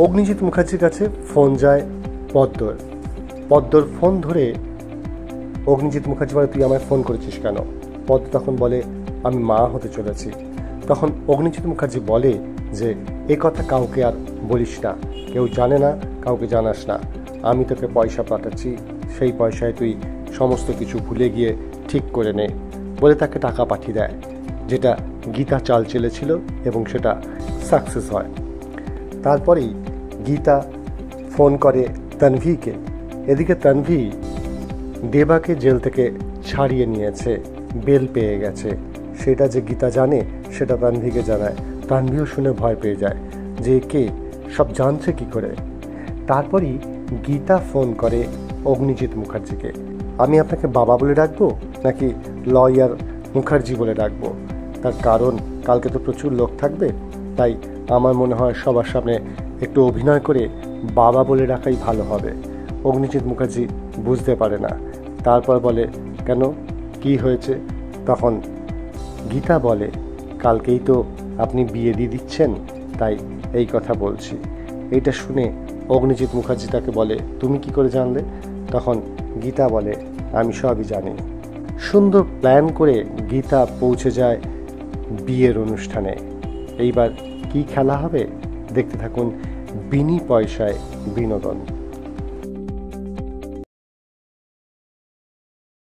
অগ্নিজিৎ মুখার্জির কাছে ফোন যায় পদ্মর। পদ্মর ফোন ধরে অগ্নিজিৎ মুখার্জি বলে, তুই আমায় ফোন করেছিস কেন? পদ্ম তখন বলে, আমি মা হতে চলেছি। তখন অগ্নিজিৎ মুখার্জি বলে যে এ কথা কাউকে আর বলিস না, কেউ জানে না, কাউকে জানাস না। আমি তোকে পয়সা পাঠাচ্ছি, সেই পয়সায় তুই সমস্ত কিছু ভুলে গিয়ে ঠিক করে নে বলে তাকে টাকা পাঠিয়ে দেয়, যেটা গীতা চাল চেলেছিল এবং সেটা সাকসেস হয়। তারপরেই গীতা ফোন করে তানভীকে। এদিকে তানভী দেবাকে জেল থেকে ছাড়িয়ে নিয়েছে, বেল পেয়ে গেছে। সেটা যে গীতা জানে সেটা তানভীকে জানায়। তানভীও শুনে ভয় পেয়ে যায় যে কে সব জানছে কি করে। তারপরই গীতা ফোন করে অগ্নিজিৎ মুখার্জিকে, আমি আপনাকে বাবা বলে ডাকবো নাকি লয়ার মুখার্জি বলে ডাকবো? তার কারণ কালকে তো প্রচুর লোক থাকবে, তাই আমার মনে হয় সবার সামনে একটু অভিনয় করে বাবা বলে ডাকাই ভালো হবে। অগ্নিজিৎ মুখার্জি বুঝতে পারে না। তারপর বলে, কেন, কি হয়েছে? তখন গীতা বলে, কালকেই তো আপনি বিয়ে দিয়ে দিচ্ছেন, তাই এই কথা বলছি। এইটা শুনে অগ্নিজিৎ মুখার্জি তাকে বলে, তুমি কি করে জানলে? তখন গীতা বলে, আমি সবই জানি। সুন্দর প্ল্যান করে গীতা পৌঁছে যায় বিয়ের অনুষ্ঠানে। এইবার কি খেলা হবে দেখতে থাকুন বিনি পয়সায় বিনোদন।